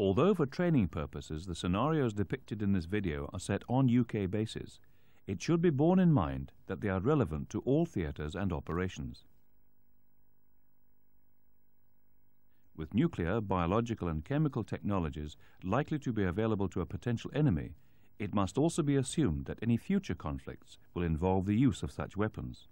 Although for training purposes the scenarios depicted in this video are set on UK bases, it should be borne in mind that they are relevant to all theatres and operations. With nuclear, biological and chemical technologies likely to be available to a potential enemy, it must also be assumed that any future conflicts will involve the use of such weapons.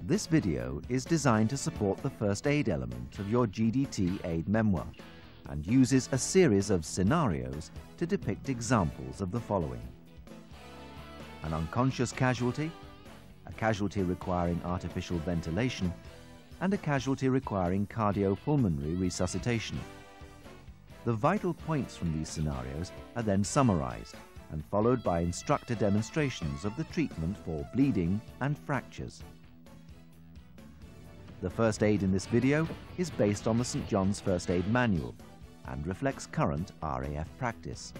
This video is designed to support the first aid element of your GDT aid memoir and uses a series of scenarios to depict examples of the following: an unconscious casualty, a casualty requiring artificial ventilation, and a casualty requiring cardiopulmonary resuscitation. The vital points from these scenarios are then summarized and followed by instructor demonstrations of the treatment for bleeding and fractures. The first aid in this video is based on the St John's First Aid Manual and reflects current RAF practice.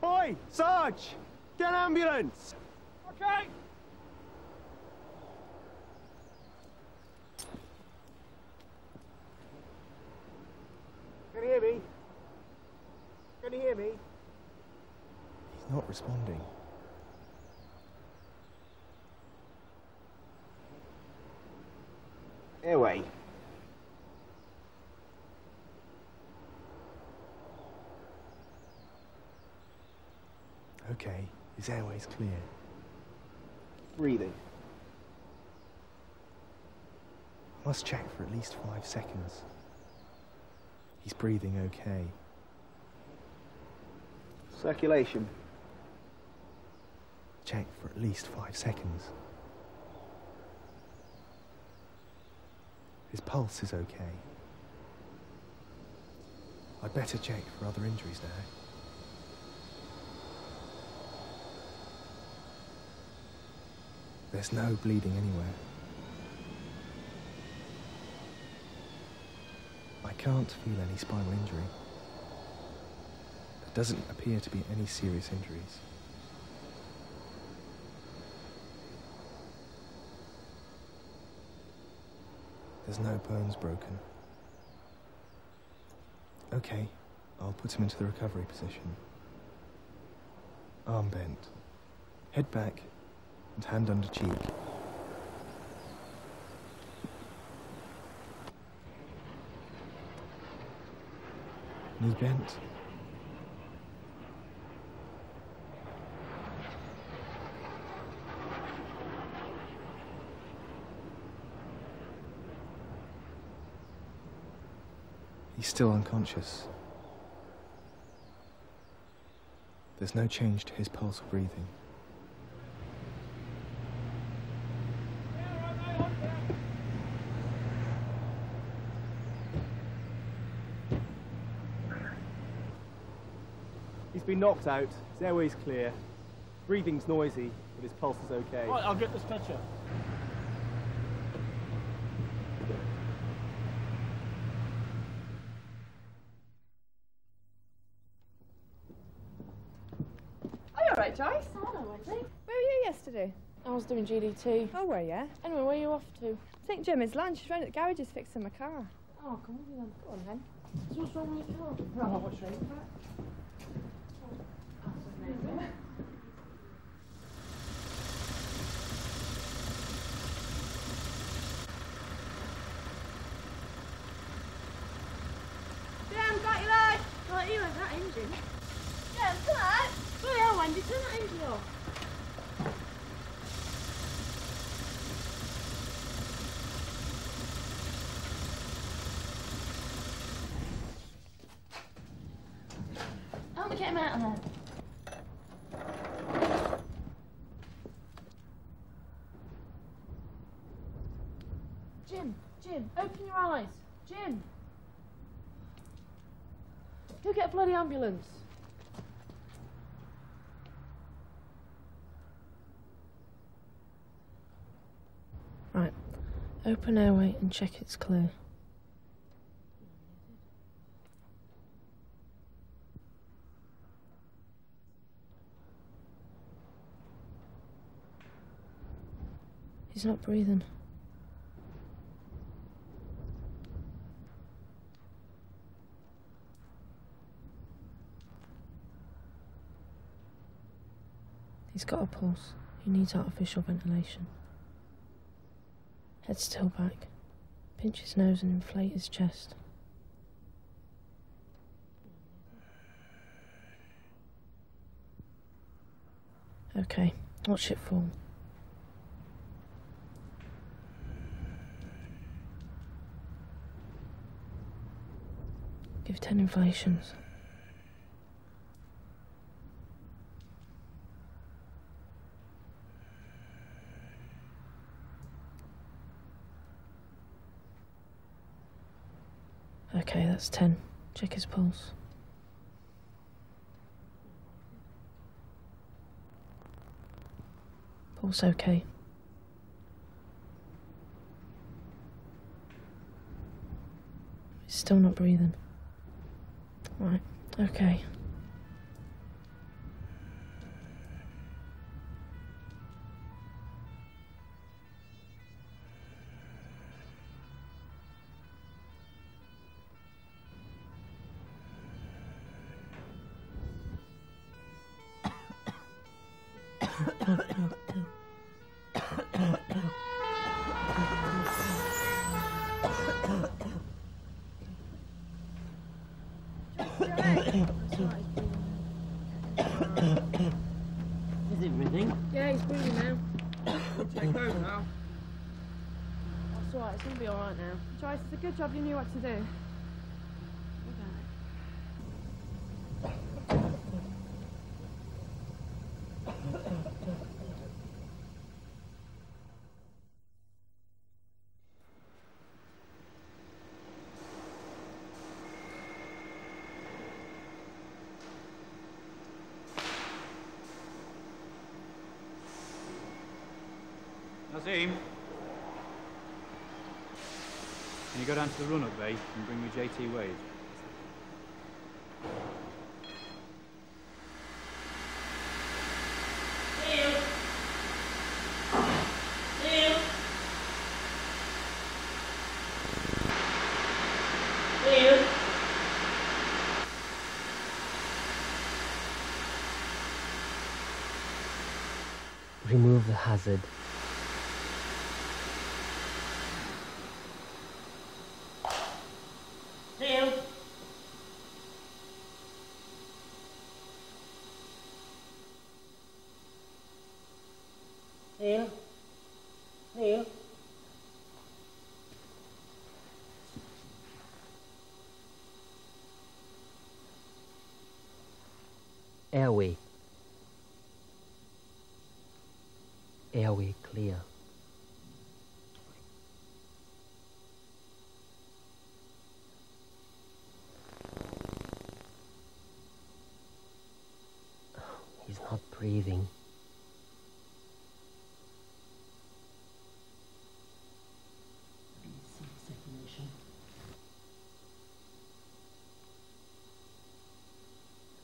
Oi, Sarge! Get an ambulance! Okay! Can you hear me? Can you hear me? He's not responding. Airway. Okay, his airway's clear. Breathing. I must check for at least 5 seconds. He's breathing okay. Circulation. Check for at least 5 seconds. His pulse is okay. I'd better check for other injuries now. There's no bleeding anywhere. I can't feel any spinal injury. There doesn't appear to be any serious injuries. There's no bones broken. Okay, I'll put him into the recovery position. Arm bent. Head back and hand under cheek. Knee bent. He's still unconscious. There's no change to his pulse or breathing. He's been knocked out, his airway's clear, breathing's noisy, but his pulse is okay. Right, I'll get the stretcher. Are you alright, Joyce? Oh, hello, Wendy. Where were you yesterday? I was doing GDT. Oh, were you? Anyway, where are you off to? St Jimmy's lunch. She's round at the garages fixing my car. Oh, come on then. Go on then. So what's wrong with your car? Right, what's wrong with that? Jem, got your light. Got you like that engine. Jem, come on. Bloody hell, Wendy, turn that engine off. Help me get him out of there. Jim, open your eyes. Jim. Go get a bloody ambulance. Right. Open airway and check it's clear. He's not breathing. He's got a pulse. He needs artificial ventilation. Head still back. Pinch his nose and inflate his chest. Okay, watch it fall. Give 10 inflations. Okay, that's 10. Check his pulse. Pulse okay. He's still not breathing. Right, okay. Is it breathing? Yeah, he's breathing now. Check over now. That's alright, it's gonna be alright now. Joyce, it's a good job you knew what to do. Nazim, can you go down to the run-up bay and bring me JT Wade? Remove the hazard. Neil. Airway. Airway clear. He's not breathing.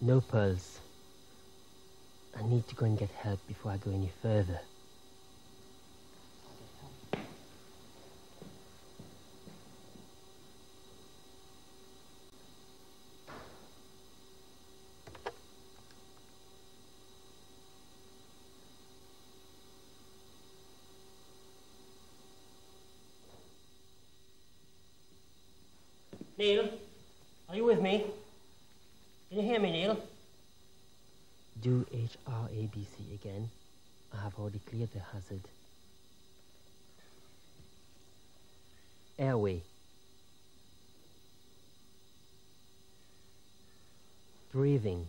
No pulse. I need to go and get help before I go any further. Neil, are you with me? Can you hear me, Neil? Do HRABC again. I have already cleared the hazard. Airway. Breathing.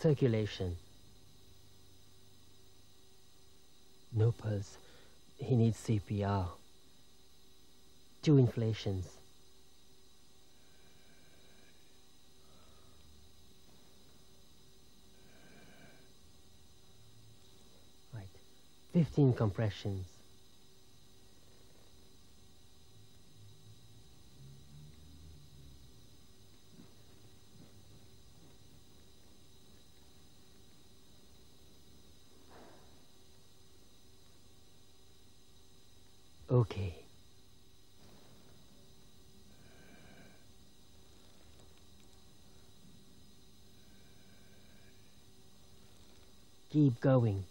Circulation. No pulse. He needs CPR. 2 inflations. Right. 15 compressions. Okay. Keep going.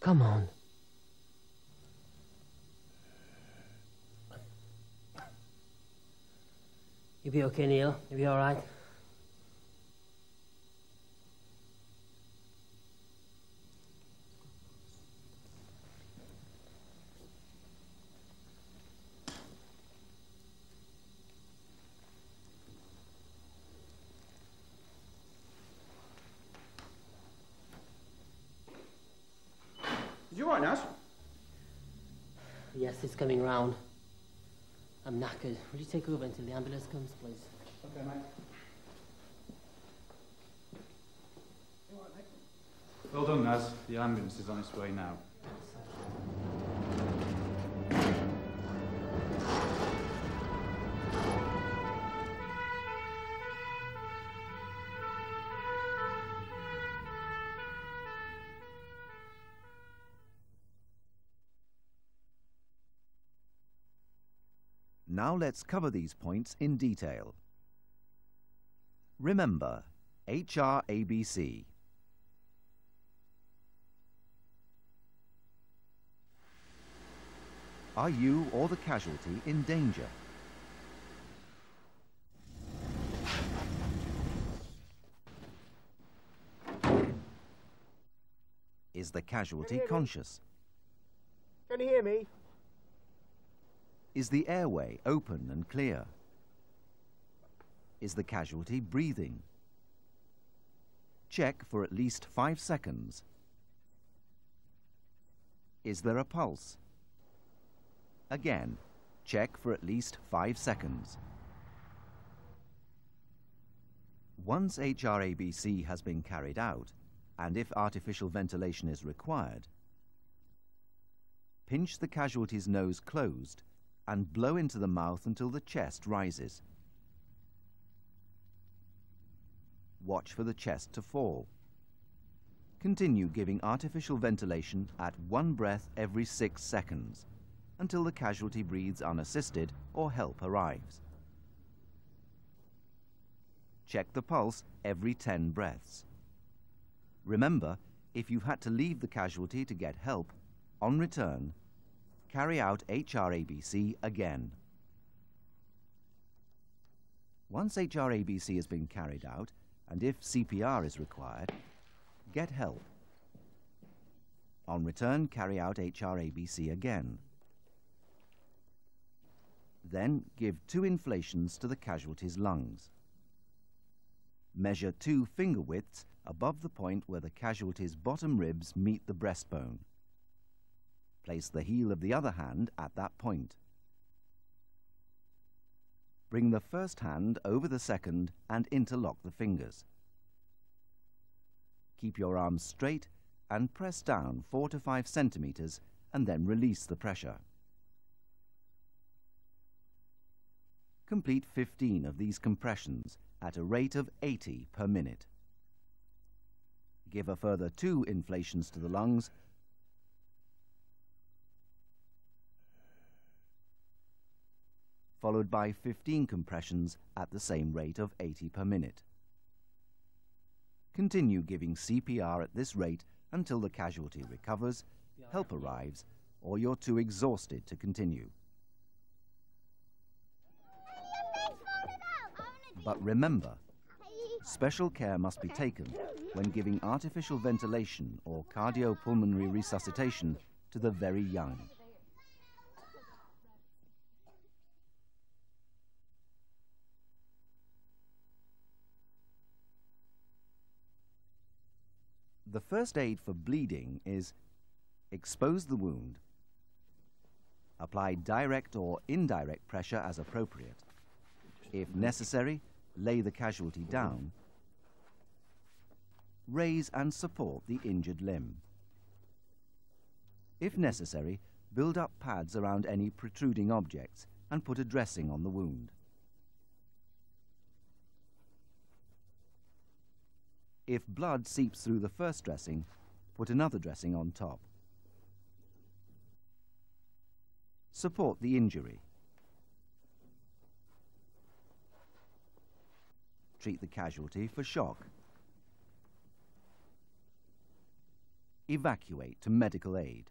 Come on. You'll be okay, Neil. You'll be all right. You all right, Naz? Yes, it's coming round. I'm knackered. Will you take over until the ambulance comes, please? Okay, mate. Well done, Naz. The ambulance is on its way now. Now let's cover these points in detail. Remember, HRABC. Are you or the casualty in danger? Is the casualty conscious? Can you hear me? Is the airway open and clear? Is the casualty breathing? Check for at least 5 seconds. Is there a pulse? Again, check for at least 5 seconds. Once HRABC has been carried out, and if artificial ventilation is required, pinch the casualty's nose closed and blow into the mouth until the chest rises. Watch for the chest to fall. Continue giving artificial ventilation at 1 breath every 6 seconds until the casualty breathes unassisted or help arrives. Check the pulse every 10 breaths. Remember, if you've had to leave the casualty to get help, on return, carry out HRABC again. Once HRABC has been carried out, and if CPR is required, get help. On return, carry out HRABC again. Then give 2 inflations to the casualty's lungs. Measure 2 finger widths above the point where the casualty's bottom ribs meet the breastbone. Place the heel of the other hand at that point. Bring the first hand over the second and interlock the fingers. Keep your arms straight and press down 4 to 5 centimeters and then release the pressure. Complete 15 of these compressions at a rate of 80 per minute. Give a further 2 inflations to the lungs, followed by 15 compressions at the same rate of 80 per minute. Continue giving CPR at this rate until the casualty recovers, help arrives, or you're too exhausted to continue. But remember, special care must be taken when giving artificial ventilation or cardiopulmonary resuscitation to the very young. The first aid for bleeding is expose the wound, apply direct or indirect pressure as appropriate. If necessary, lay the casualty down, raise and support the injured limb. If necessary, build up pads around any protruding objects and put a dressing on the wound. If blood seeps through the first dressing, put another dressing on top. Support the injury. Treat the casualty for shock. Evacuate to medical aid.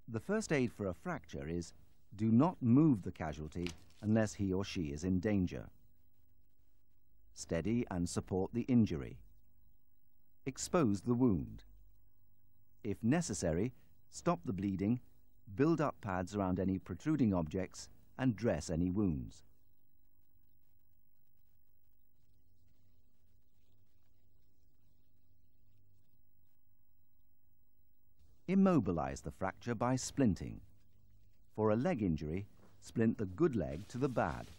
The first aid for a fracture is, do not move the casualty unless he or she is in danger. Steady and support the injury. Expose the wound. If necessary, stop the bleeding, build up pads around any protruding objects, and dress any wounds. Immobilize the fracture by splinting. For a leg injury, splint the good leg to the bad.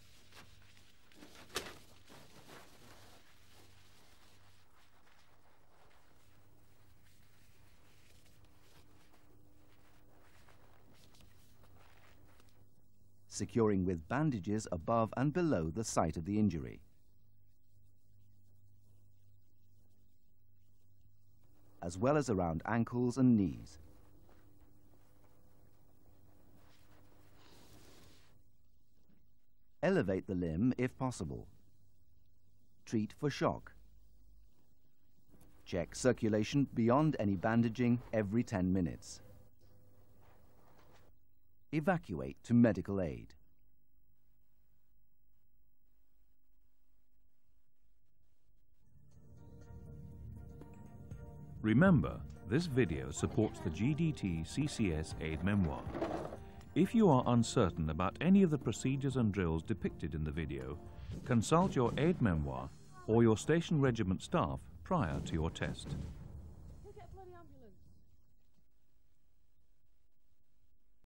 Securing with bandages above and below the site of the injury. As well as around ankles and knees. Elevate the limb if possible. Treat for shock. Check circulation beyond any bandaging every 10 minutes. Evacuate to medical aid. Remember, this video supports the GDT CCS Aid Memoir. If you are uncertain about any of the procedures and drills depicted in the video, consult your Aid Memoir or your station regiment staff prior to your test. We'll get a bloody ambulance.